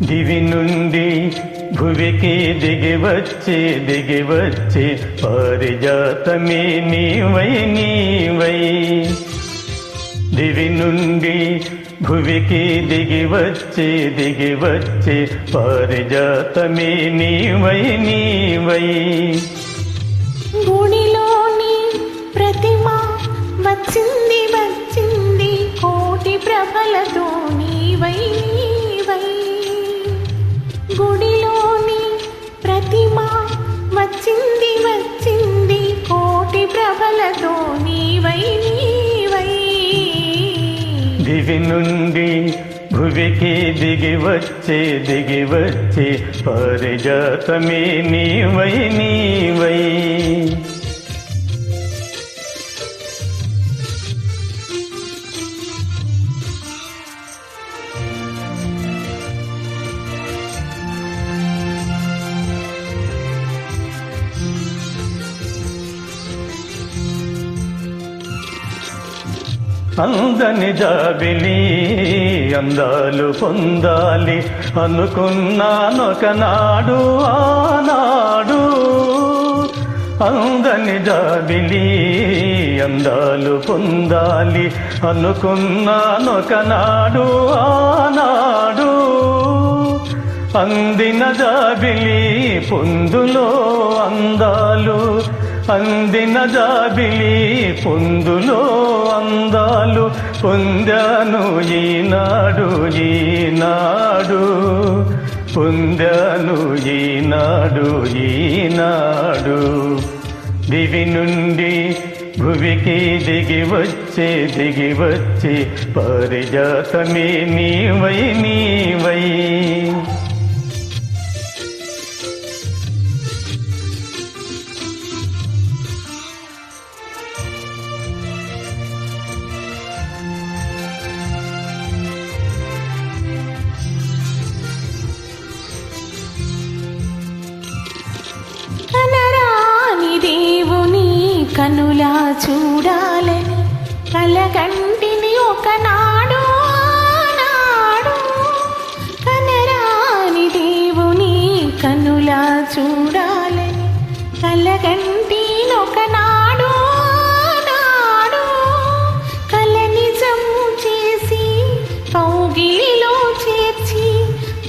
దివి నుండి భువికి దిగివచ్చే పారిజాతమే నీవై నీవై. దివి నుండి భువికి దిగివచ్చే పారిజాతమే నీవై నీవై. గుడిలోని ప్రతిమ వచ్చింది వచ్చింది కోటి ప్రభలతో నీవై నీవై. గుడిలోని ప్రతిమ వచ్చింది వచ్చింది కోటి ప్రభలతో నీవై నీవై. దివి నుండి భువికి దిగివచ్చే పారిజాతమే నీవై నీవై. అందని జాబిలి అందాలు పొందాలి అనుకున్నానొకనాడు ఆనాడు. అందని జాబిలి అందాలు పొందాలి అనుకున్నానొకనాడు ఆనాడు. అందిన జాబిలి పొందులో అందాలు, అందిన జాబిలి పొందులో అందాలు పొందాను ఈనాడు ఈనాడు. పొందాను ఈనాడు ఈనాడు. దివి నుండి భువికి దిగివచ్చే పారిజాతమే నీవై నీవై. కనరాని దేవుని కనులా చూడాలని కలగంటిని ఒకనాడు ఆనాడు. కనరాని దేవుని కనులా చూడాలని కలగంటిని ఒకనాడు ఆనాడు. కల నిజము చేసి కౌగిలిలో చేర్చి,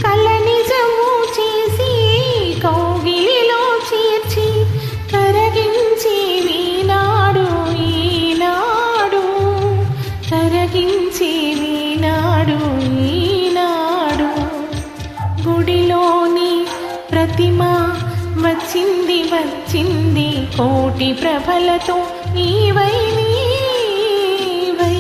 కల నిజము చేసి కౌగిలిలో చేర్చి కరగించి వీనాడు ఈనాడు. కరగించి వీనాడు ఈనాడు. గుడిలోని ప్రతిమ వచ్చింది వచ్చింది కోటి ప్రభలతో నీవై నీవై.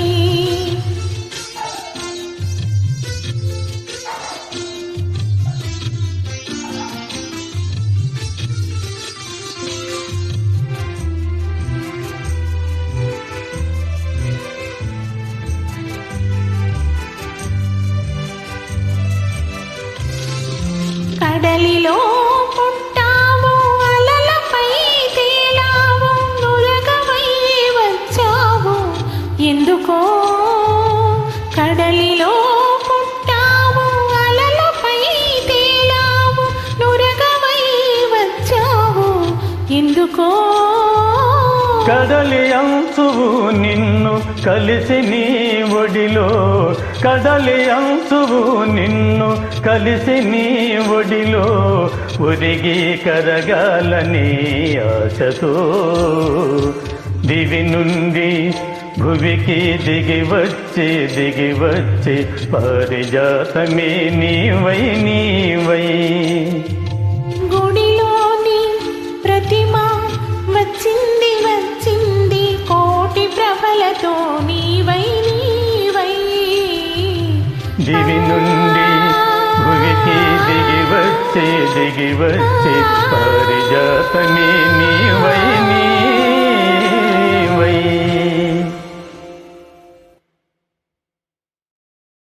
కడలిలో పుట్టావు అలలపై తేలావు నురగవై వచ్చావు ఎందుకో. కడలిలో పుట్టావు అలలపై తేలావు నురగవై వచ్చావు ఎందుకో. కడలి అంచువు నిన్ను కలిసి నీ ఒడిలో, కడలి అంచువు నిన్ను కలిసి నీ ఒడిలో ఒరిగి కరగాలని ఆశతో. దివి నుండి భువికి దిగివచ్చే పారిజాతమే నీవై నీవై. గుడిలోని ప్రతిమ వచ్చింది వచ్చింది కోటి ప్రభలతో నీవై నీవై. దివి నుండి భువికి దిగివచ్చే పారిజాతమే నీవై